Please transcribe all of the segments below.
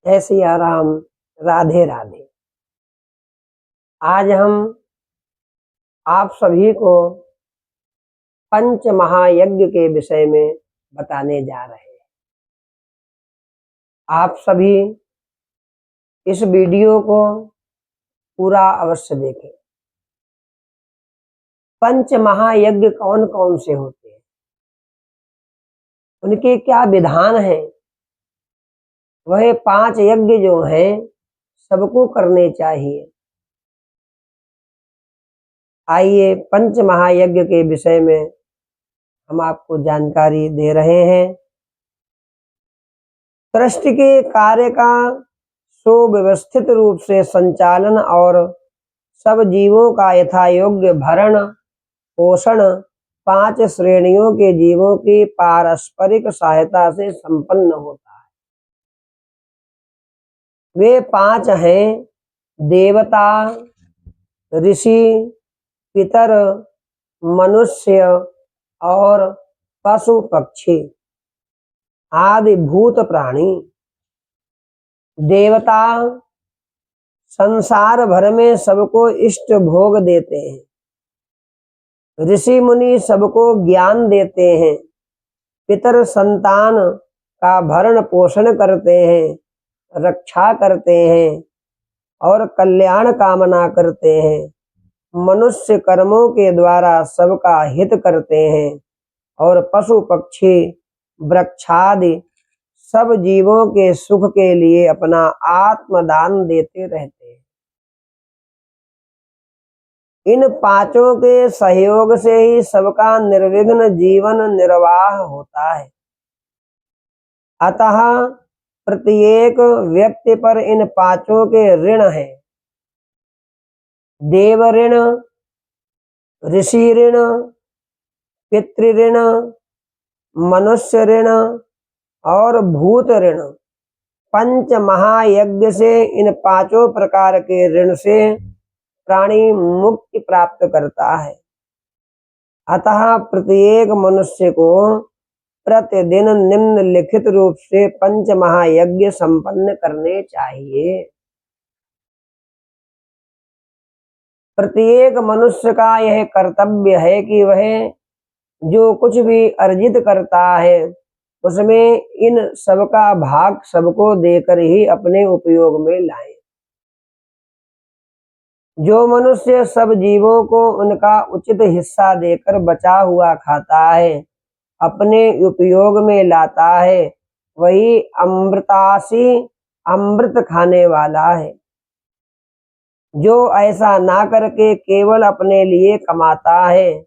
जय सिया राम। राधे राधे। आज हम आप सभी को पंच महायज्ञ के विषय में बताने जा रहे हैं। आप सभी इस वीडियो को पूरा अवश्य देखें। पंच महायज्ञ कौन कौन से होते हैं, उनके क्या विधान हैं, वह 5 यज्ञ जो हैं सबको करने चाहिए। आइए पंच महायज्ञ के विषय में हम आपको जानकारी दे रहे हैं। सृष्टि के कार्य का सुव्यवस्थित रूप से संचालन और सब जीवों का यथायोग्य भरण पोषण 5 श्रेणियों के जीवों की पारस्परिक सहायता से संपन्न होता है। वे 5 हैं: देवता, ऋषि, पितर, मनुष्य और पशु पक्षी आदि भूत प्राणी। देवता संसार भर में सबको इष्ट भोग देते हैं। ऋषि मुनि सबको ज्ञान देते हैं। पितर संतान का भरण पोषण करते हैं, रक्षा करते हैं और कल्याण कामना करते हैं। मनुष्य कर्मों के द्वारा सबका हित करते हैं और पशु पक्षी वृक्षादि सब जीवों के सुख के लिए अपना आत्मदान देते रहते हैं। इन 5 के सहयोग से ही सबका निर्विघ्न जीवन निर्वाह होता है। अतः प्रत्येक व्यक्ति पर इन 5 के ऋण हैं: देव ऋण, ऋषि ऋण, पितृ ऋण, मनुष्य ऋण और भूत ऋण। पंच महायज्ञ से इन 5 प्रकार के ऋण से प्राणी मुक्ति प्राप्त करता है। अतः प्रत्येक मनुष्य को प्रतिदिन निम्नलिखित रूप से पंच महायज्ञ संपन्न करने चाहिए। प्रत्येक मनुष्य का यह कर्तव्य है कि वह जो कुछ भी अर्जित करता है उसमें इन सबका भाग सबको देकर ही अपने उपयोग में लाए। जो मनुष्य सब जीवों को उनका उचित हिस्सा देकर बचा हुआ खाता है, अपने उपयोग में लाता है, वही अमृतासी अमृत खाने वाला है। जो ऐसा ना करके केवल अपने लिए कमाता है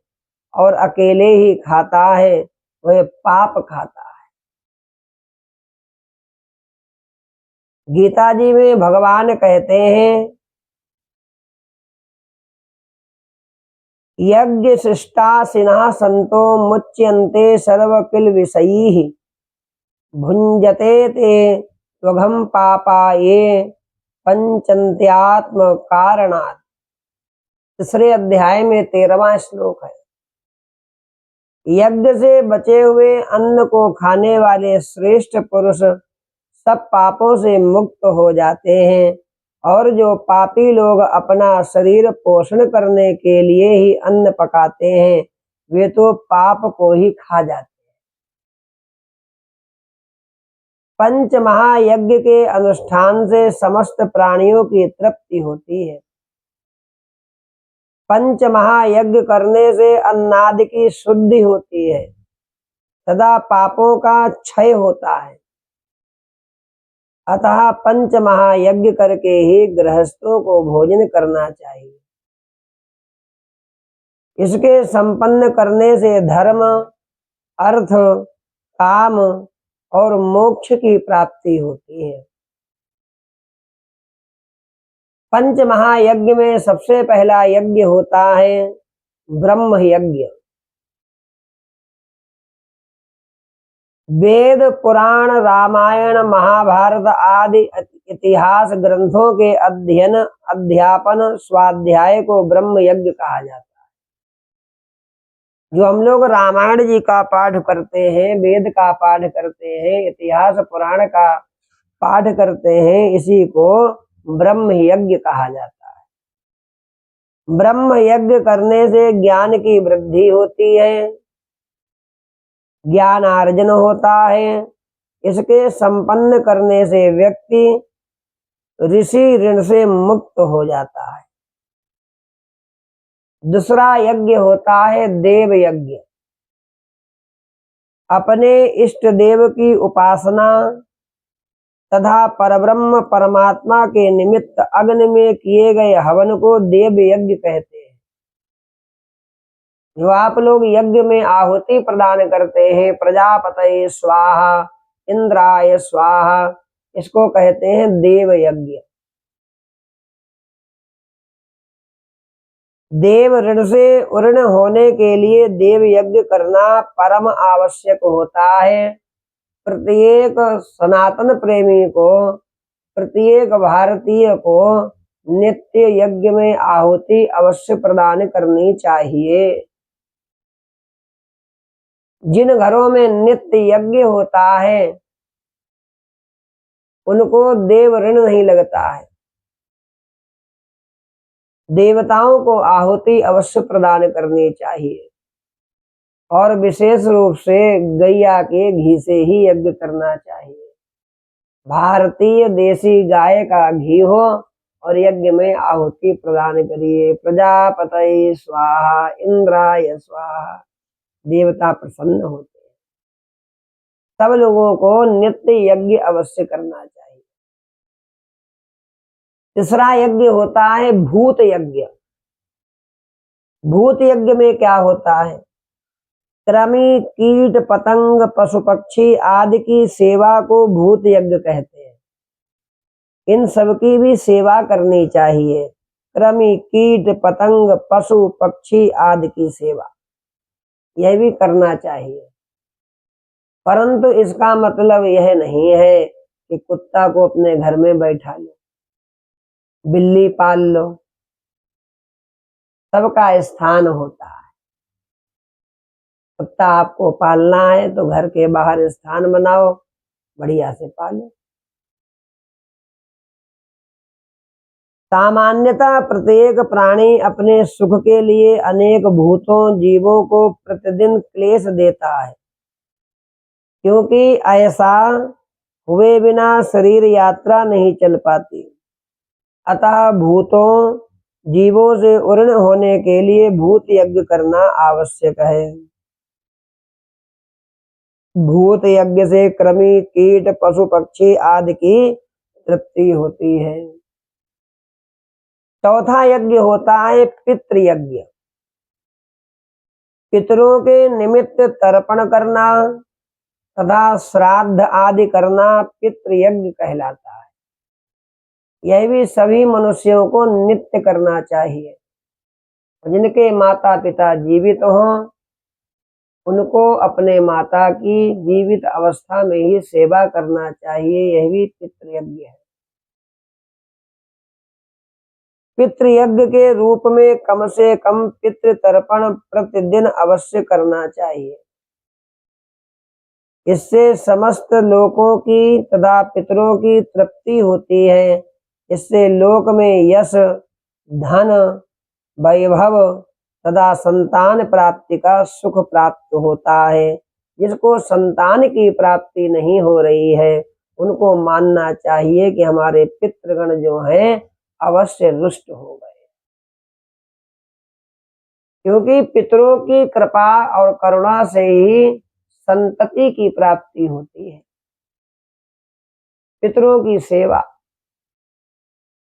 और अकेले ही खाता है, वह पाप खाता है। गीता जी में भगवान कहते हैं, यज्ञ शिष्टा सिन्हा संतो मुच्यन्ते सर्व किल विषयी भुंजते ते त्वघम पापा ये पंचन्त्यात्म कारणात्। 3 अध्याय में 13वां श्लोक है। यज्ञ से बचे हुए अन्न को खाने वाले श्रेष्ठ पुरुष सब पापों से मुक्त हो जाते हैं और जो पापी लोग अपना शरीर पोषण करने के लिए ही अन्न पकाते हैं, वे तो पाप को ही खा जाते हैं। पंच महायज्ञ के अनुष्ठान से समस्त प्राणियों की तृप्ति होती है। पंच महायज्ञ करने से अन्नादि की शुद्धि होती है, सदा पापों का क्षय होता है। अतः पंच महायज्ञ करके ही गृहस्थों को भोजन करना चाहिए। इसके संपन्न करने से धर्म, अर्थ, काम और मोक्ष की प्राप्ति होती है। पंच महायज्ञ में सबसे पहला यज्ञ होता है ब्रह्म यज्ञ। वेद, पुराण, रामायण, महाभारत आदि इतिहास ग्रंथों के अध्ययन, अध्यापन, स्वाध्याय को ब्रह्म यज्ञ कहा जाता है। जो हम लोग रामायण जी का पाठ करते हैं, वेद का पाठ करते हैं, इतिहास पुराण का पाठ करते हैं, इसी को ब्रह्म यज्ञ कहा जाता है। ब्रह्म यज्ञ करने से ज्ञान की वृद्धि होती है, ज्ञान अर्जन होता है। इसके संपन्न करने से व्यक्ति ऋषि ऋण से मुक्त हो जाता है। दूसरा यज्ञ होता है देव यज्ञ। अपने इष्ट देव की उपासना तथा परब्रह्म परमात्मा के निमित्त अग्नि में किए गए हवन को देव यज्ञ कहते हैं। जो आप लोग यज्ञ में आहुति प्रदान करते हैं, प्रजापतये स्वाहा, इंद्राय स्वाहा, इसको कहते हैं देव यज्ञ। देव ऋण से उऋण होने के लिए देव यज्ञ करना परम आवश्यक होता है। प्रत्येक सनातन प्रेमी को, प्रत्येक भारतीय को नित्य यज्ञ में आहुति अवश्य प्रदान करनी चाहिए। जिन घरों में नित्य यज्ञ होता है उनको देव ऋण नहीं लगता है। देवताओं को आहुति अवश्य प्रदान करनी चाहिए और विशेष रूप से गैया के घी से ही यज्ञ करना चाहिए। भारतीय देसी गाय का घी हो और यज्ञ में आहुति प्रदान करिए। प्रजापतये स्वाहा, इंद्राय स्वाहा, देवता प्रसन्न होते हैं। सब लोगों को नित्य यज्ञ अवश्य करना चाहिए। तीसरा यज्ञ होता है भूत यज्ञ। भूत यज्ञ में क्या होता है? कृमि, कीट, पतंग, पशु पक्षी आदि की सेवा को भूत यज्ञ कहते हैं। इन सब की भी सेवा करनी चाहिए। कृमि, कीट, पतंग, पशु पक्षी आदि की सेवा यह भी करना चाहिए। परंतु इसका मतलब यह नहीं है कि कुत्ता को अपने घर में बैठा लो, बिल्ली पाल लो। सबका स्थान होता है। कुत्ता आपको पालना है तो घर के बाहर स्थान बनाओ, बढ़िया से पालो। सामान्यतः प्रत्येक प्राणी अपने सुख के लिए अनेक भूतों जीवों को प्रतिदिन क्लेश देता है, क्योंकि ऐसा हुए बिना शरीर यात्रा नहीं चल पाती। अतः भूतों जीवों से उऋण होने के लिए भूत यज्ञ करना आवश्यक है। भूत यज्ञ से कृमि, कीट, पशु पक्षी आदि की तृप्ति होती है। चौथा यज्ञ होता है पितृयज्ञ। पितरों के निमित्त तर्पण करना तथा श्राद्ध आदि करना पितृयज्ञ कहलाता है। यह भी सभी मनुष्यों को नित्य करना चाहिए। जिनके माता पिता जीवित हों उनको अपने माता की जीवित अवस्था में ही सेवा करना चाहिए। यह भी पितृयज्ञ है। पितृयज्ञ के रूप में कम से कम पितृ तर्पण प्रतिदिन अवश्य करना चाहिए। इससे समस्त लोकों की तथा पितरों की तृप्ति होती है। इससे लोक में यश, धन, वैभव तथा संतान प्राप्ति का सुख प्राप्त होता है। जिसको संतान की प्राप्ति नहीं हो रही है उनको मानना चाहिए कि हमारे पितृगण जो हैं अवश्य रुष्ट हो गए, क्योंकि पितरों की कृपा और करुणा से ही संतति की प्राप्ति होती है। पितरों की सेवा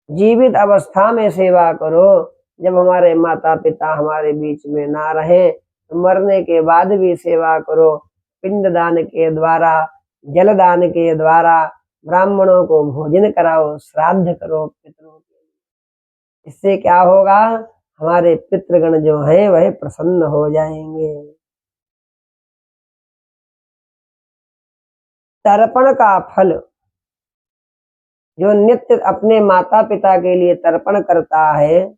जीवित अवस्था में सेवा करो। जब हमारे माता पिता हमारे बीच में ना रहे तो मरने के बाद भी सेवा करो। पिंडदान के द्वारा, जलदान के द्वारा ब्राह्मणों को भोजन कराओ, श्राद्ध करो पितरों के। इससे क्या होगा? हमारे पितृगण जो हैं वह प्रसन्न हो जाएंगे। तर्पण का फल, जो नित्य अपने माता पिता के लिए तर्पण करता है,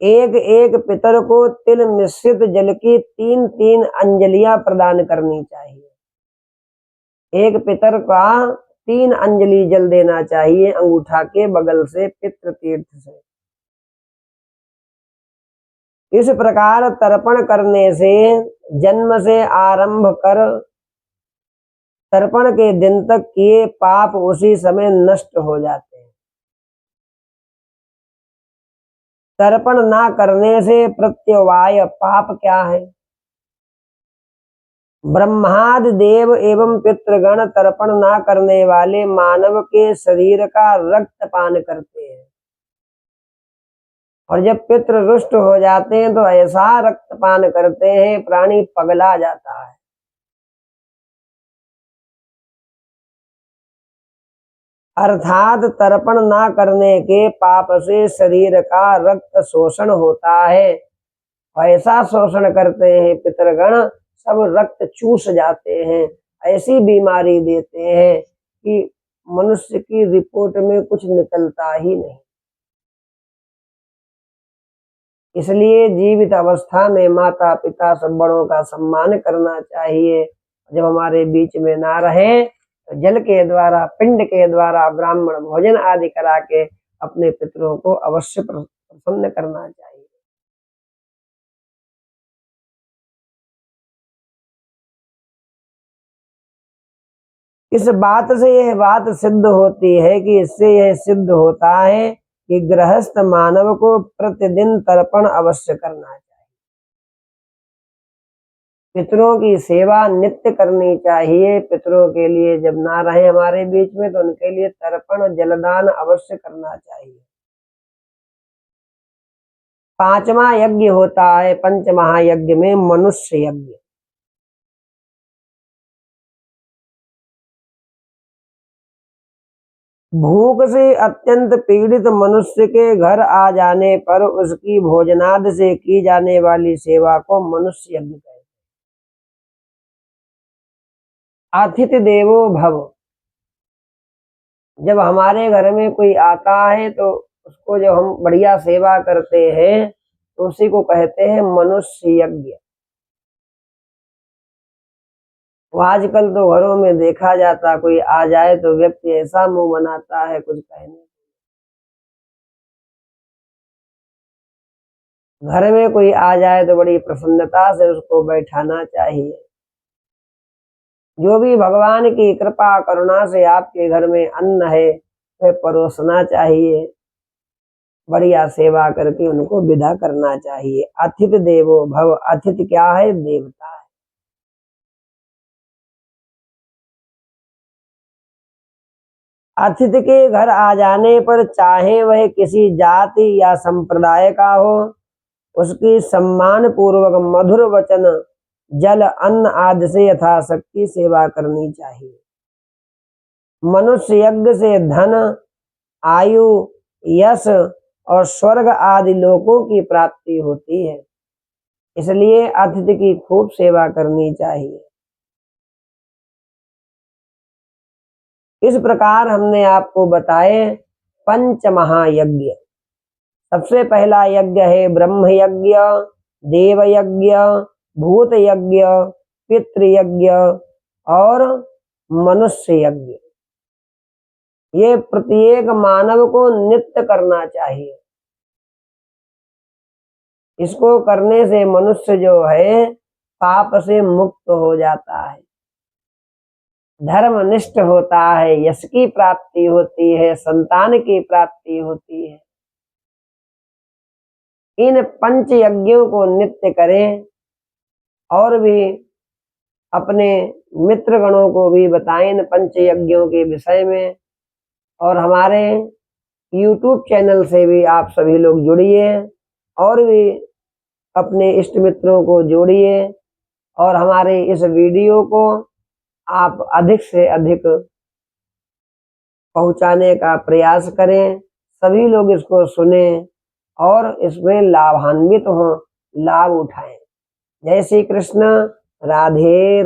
एक एक पितर को तिल मिश्रित जल की 3-3 अंजलियां प्रदान करनी चाहिए। एक पितर का 3 अंजलि जल देना चाहिए अंगूठा के बगल से पितृ तीर्थ से। इस प्रकार तर्पण करने से जन्म से आरंभ कर तर्पण के दिन तक किए पाप उसी समय नष्ट हो जाते हैं। तर्पण ना करने से प्रत्यवाय पाप क्या है? ब्रह्मादि देव एवं पितृगण तर्पण ना करने वाले मानव के शरीर का रक्त पान करते हैं, और जब पितृ रुष्ट हो जाते हैं तो ऐसा रक्त पान करते हैं प्राणी पगला जाता है। अर्थात तर्पण ना करने के पाप से शरीर का रक्त शोषण होता है। ऐसा शोषण करते हैं पितृगण, सब रक्त चूस जाते हैं, ऐसी बीमारी देते हैं कि मनुष्य की रिपोर्ट में कुछ निकलता ही नहीं। इसलिए जीवित अवस्था में माता पिता सब बड़ों का सम्मान करना चाहिए। जब हमारे बीच में ना रहे तो जल के द्वारा, पिंड के द्वारा ब्राह्मण भोजन आदि करा के अपने पितरों को अवश्य प्रसन्न करना चाहिए। इस बात से यह बात सिद्ध होती है कि इससे यह सिद्ध होता है कि गृहस्थ मानव को प्रतिदिन तर्पण अवश्य करना चाहिए। पितरों की सेवा नित्य करनी चाहिए। पितरों के लिए जब ना रहे हमारे बीच में तो उनके लिए तर्पण जलदान अवश्य करना चाहिए। 5वां यज्ञ होता है पंचमहायज्ञ में मनुष्य यज्ञ। भूख से अत्यंत पीड़ित मनुष्य के घर आ जाने पर उसकी भोजनादि से की जाने वाली सेवा को मनुष्य यज्ञ कहते हैं। अतिथि देवो भव। जब हमारे घर में कोई आता है तो उसको जब हम बढ़िया सेवा करते हैं तो उसी को कहते हैं मनुष्य यज्ञ। आजकल तो घरों में देखा जाता, कोई आ जाए तो व्यक्ति ऐसा मुंह बनाता है कुछ कहने। घर में कोई आ जाए तो बड़ी प्रसन्नता से उसको बैठाना चाहिए। जो भी भगवान की कृपा करुणा से आपके घर में अन्न है वह परोसना चाहिए, बढ़िया सेवा करके उनको विदा करना चाहिए। अतिथि देवो भव। अतिथि क्या है? देवता है। अतिथि के घर आ जाने पर चाहे वह किसी जाति या संप्रदाय का हो, उसकी सम्मान पूर्वक मधुर वचन, जल, अन्न आदि से यथाशक्ति सेवा करनी चाहिए। मनुष्य यज्ञ से धन, आयु, यश और स्वर्ग आदि लोकों की प्राप्ति होती है। इसलिए अतिथि की खूब सेवा करनी चाहिए। इस प्रकार हमने आपको बताए पंच महायज्ञ। सबसे पहला यज्ञ है ब्रह्म यज्ञ, देव यज्ञ, भूत यज्ञ, पितृ यज्ञ और मनुष्य यज्ञ। ये प्रत्येक मानव को नित्य करना चाहिए। इसको करने से मनुष्य जो है पाप से मुक्त हो जाता है, धर्मनिष्ठ होता है, यश की प्राप्ति होती है, संतान की प्राप्ति होती है। इन पंच यज्ञों को नित्य करें और भी अपने मित्र गणों को भी बताएं इन पंच यज्ञों के विषय में। और हमारे YouTube चैनल से भी आप सभी लोग जुड़िए और भी अपने इष्ट मित्रों को जोड़िए और हमारे इस वीडियो को आप अधिक से अधिक पहुंचाने का प्रयास करें। सभी लोग इसको सुने और इसमें लाभान्वित हों, लाभ उठाएं। जय श्री कृष्ण। राधे राधे।